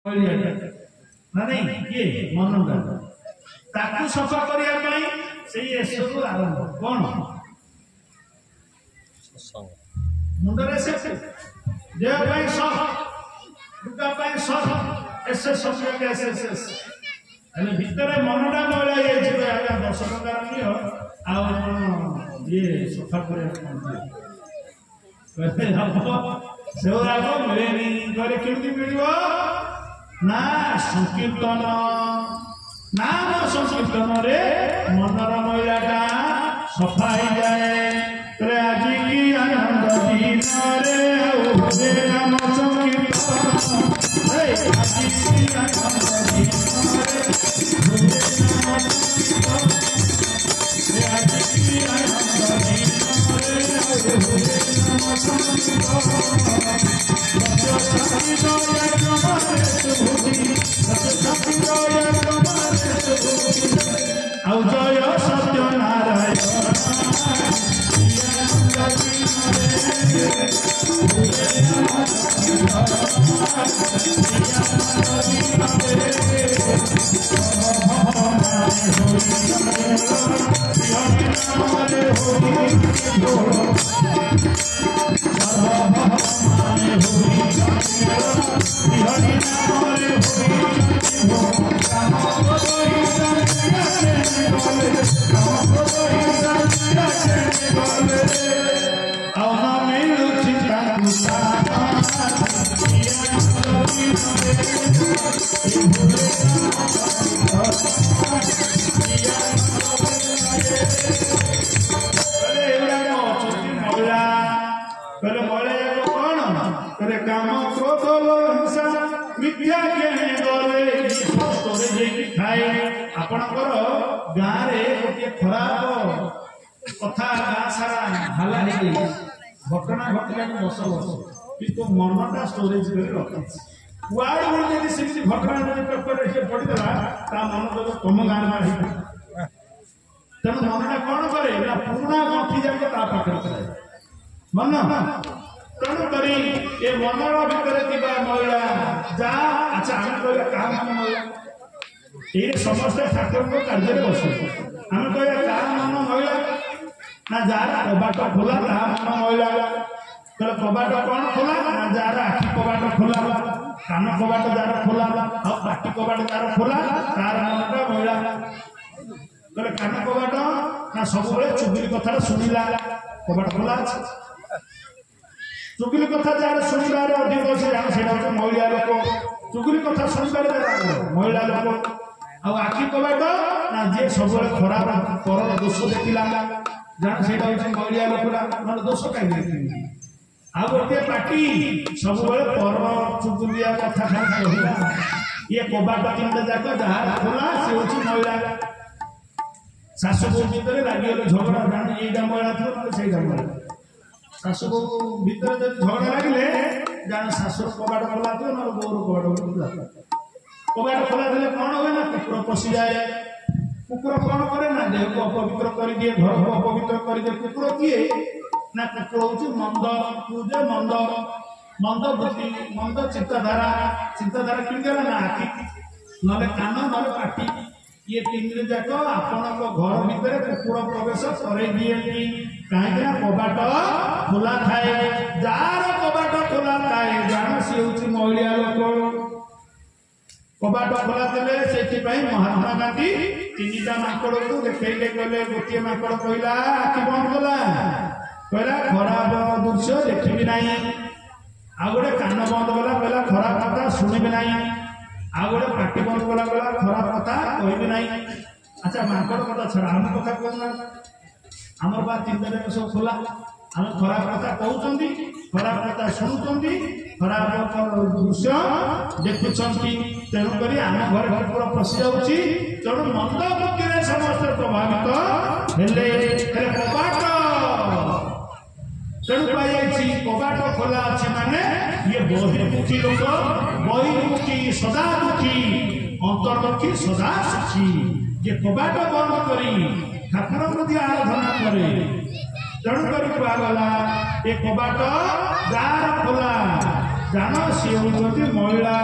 ना नहीं ये मनोगा ताकू सफा करिया पई सेही एसबु आरंभ कोन मुंडरे से देह पई सब दुका पई सब एसे सब के एस अने भीतर मनटा नळा ये जे आगा दर्शन करनियो आ ये सफा करिया कहते हम सेवराको मिलेनी करे केमती मिलियो ना संकीर्तन नाम संकीर्तन रे मनर मैलाटा सफा हो जाए रे आज की आनंद दिन रे हे नाम संकीर्तन हे आज की आनंद दिन रे नाम संकीर्तन हे आज की आनंद दिन रे नाम संकीर्तन जय सत्यनारायण आपणकर गाँव गोटे खराब कथा गाँ सारा हाला घटना घटना 10 वर्ष कि मनटा स्टोरेज रखी कुआड़े से घटना पेपर पढ़ीदेला मन जो तुम गाँव में तेणु मनटा कौन करे पुराणा गंठी जाक पाखे मन तेणुक ये मनर भितर महिला जा अच्छा आम कह क्या मन महिला ये समस्त ठाकुर कार्य बस आम कह क्या मन महिला ना जार कबाट खोला ता मन महिला तो कबाट कौन खोला ना जार आखि कबाट खोला कान कबाट जार खोला पाटी कबाट जार खोला तार मनटा महिला तो कान कबाट ना सब चुगली कथा शुणिला कबाट खोला चुगली कथा जार शुणिबार अधिक से जान से महिला लोक चुगली कथा शुणिबार महिला लोक आखि कबाट ना जी सब खराब पर दोष देखला जान से महिला लोकटा दोष कहीं आ गोटे पार्टी सब पर चुगलिया कथा कहला ये कबाट तीन जाक जहाँ खोला सी हूँ महिला शाशु बोहू भितर लगे झगड़ा जान यहीटा महिला थी से महिला शाशु बोहू भितर जब झगड़ा लगे जान शाशुर कबाट खोला थी ना बोर कबाट खोला कबाट खोला थे कौन हुए ना कुकुर पशि जाए कुकुर कौन करे ना देह को अपवित्र कर दिए घर को अपवित्र कर दिए कुकुर किए ना कुकुर हूँ मंद पूजे मंद मंद बुद्धि मंद चिंताधारा किन ना आखि ना कान ना पाटी ये तीन जाक आपण घर भितर कुकुर प्रवेश कर दिए कहीं कबाट खोला थाए जार कबाट खोला थाए जान सी हूँ महिला लोक कबाट खोला देले से महात्मा गांधी 3टा माकड़ को देखते गले गोटे माकड़ कहला आखि बंद कला कहला खराब दृश्य देखी ना आ गोटे कान बंद कला कहला खराब कथा शुणी ना आ गोटे पाटी बंद कला कहला खराब कथा कह ना अच्छा माकड़ कथा छड़ा आम कथा कहना आमर बा 3टा सब खोला आम खराब कथा कहते खराब कथा शुणुंट खराब दृश्य देखुंट तेणुक आम घर घर पूरा पशि जाऊँगी तेणु मंद बुद्धि समस्त प्रभावित हेले कबाट तेणु कही कबाट खोला अच्छे माने ये बहिर्मुखी लोक बहिर्मुखी सदा दुखी अंतर्मुखी सदा सुखी ये कबाट बंद करी ठाकुर प्रति आराधना करे तेणुक कहला ये कबाट जार खोला जान सी हूँ महिला